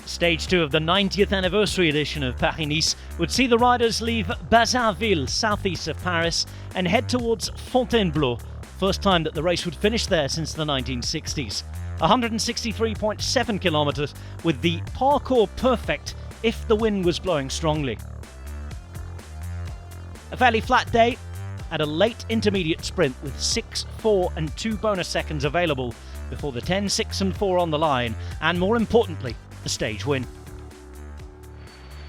Stage 2 of the 90th anniversary edition of Paris-Nice would see the riders leave Bazainville, southeast of Paris, and head towards Fontainebleau, first time that the race would finish there since the 1960s. 163.7 kilometres, with the parcours perfect if the wind was blowing strongly. A fairly flat day and a late intermediate sprint with 6, 4 and 2 bonus seconds available before the 10, 6 and 4 on the line, and more importantly, the stage win.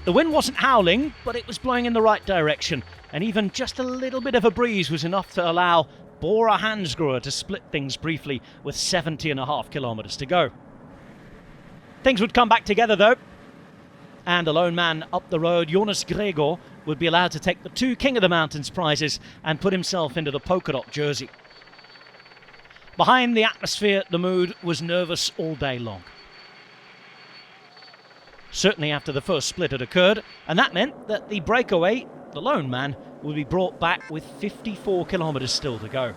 The wind wasn't howling, but it was blowing in the right direction, and even just a little bit of a breeze was enough to allow Bora Hansgrohe to split things briefly with 70.5 kilometres to go. Things would come back together though, and a lone man up the road, Jonas Gregor, would be allowed to take the 2 King of the Mountains prizes and put himself into the polka dot jersey. Behind the atmosphere, the mood was nervous all day long. Certainly after the first split had occurred, and that meant that the breakaway, the lone man, would be brought back with 54 kilometres still to go.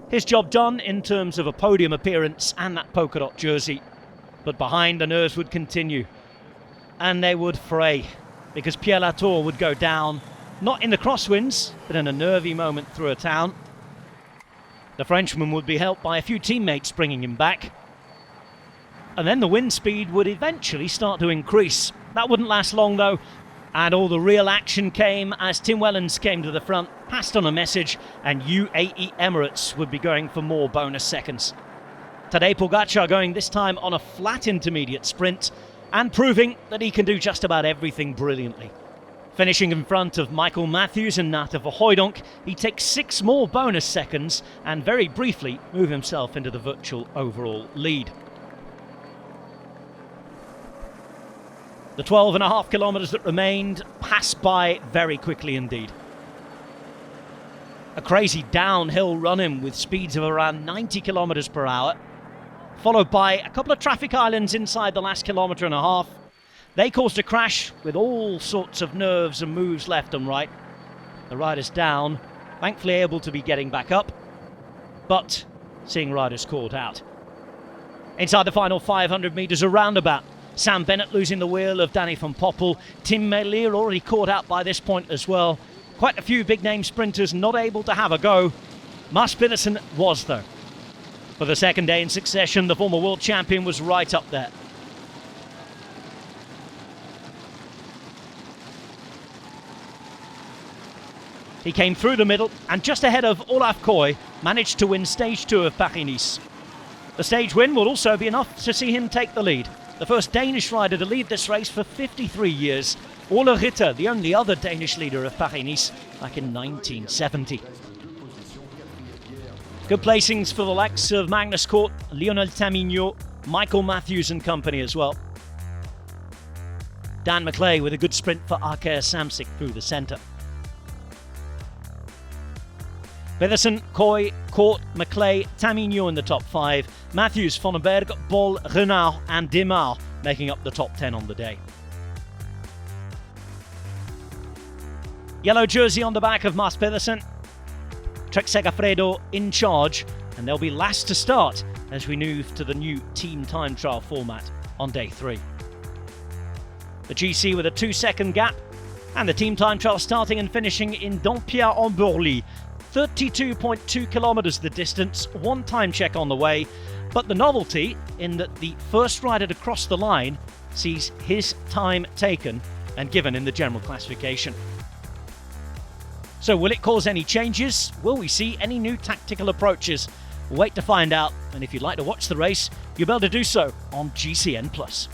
His job done in terms of a podium appearance and that polka dot jersey, but behind the nerves would continue, and they would fray, because Pierre Latour would go down, not in the crosswinds, but in a nervy moment through a town. The Frenchman would be helped by a few teammates bringing him back, and then the wind speed would eventually start to increase. That wouldn't last long though, and all the real action came as Tim Wellens came to the front, passed on a message, and UAE Emirates would be going for more bonus seconds. Tadej Pogačar going this time on a flat intermediate sprint and proving that he can do just about everything brilliantly. Finishing in front of Michael Matthews and Nata Verhooydonk, he takes 6 more bonus seconds and very briefly move himself into the virtual overall lead. The 12.5 kilometres that remained passed by very quickly indeed. A crazy downhill run-in with speeds of around 90 kilometres per hour, followed by a couple of traffic islands inside the last kilometre and a half. They caused a crash with all sorts of nerves and moves left and right. The riders down, thankfully able to be getting back up, but seeing riders caught out. Inside the final 500 metres, a roundabout. Sam Bennett losing the wheel of Danny van Poppel. Tim Merlier already caught out by this point as well. Quite a few big-name sprinters not able to have a go. Mats Pedersen was though. For the second day in succession, the former world champion was right up there. He came through the middle and just ahead of Olaf Koy managed to win stage 2 of Paris-Nice. The stage win will also be enough to see him take the lead. The first Danish rider to lead this race for 53 years. Ole Ritter, the only other Danish leader of Paris-Nice, back in 1970. Good placings for the likes of Magnus Cort, Lionel Tamigno, Michael Matthews and company as well. Dan McClay with a good sprint for Arker Samsic through the centre. Pedersen, Koy, Cort, McClay, Tamigno in the top 5. Matthews, Vonneberg, Bol, Renard and Demar making up the top 10 on the day. Yellow jersey on the back of Mats Pedersen. Trek Segafredo in charge, and they'll be last to start as we move to the new team time trial format on day 3. The GC with a 2-second gap, and the team time trial starting and finishing in Dampierre-en-Burly. 32.2 kilometres the distance, 1 time check on the way, but the novelty in that the first rider to cross the line sees his time taken and given in the general classification. So will it cause any changes? Will we see any new tactical approaches? We'll wait to find out, and if you'd like to watch the race, you'll be able to do so on GCN+.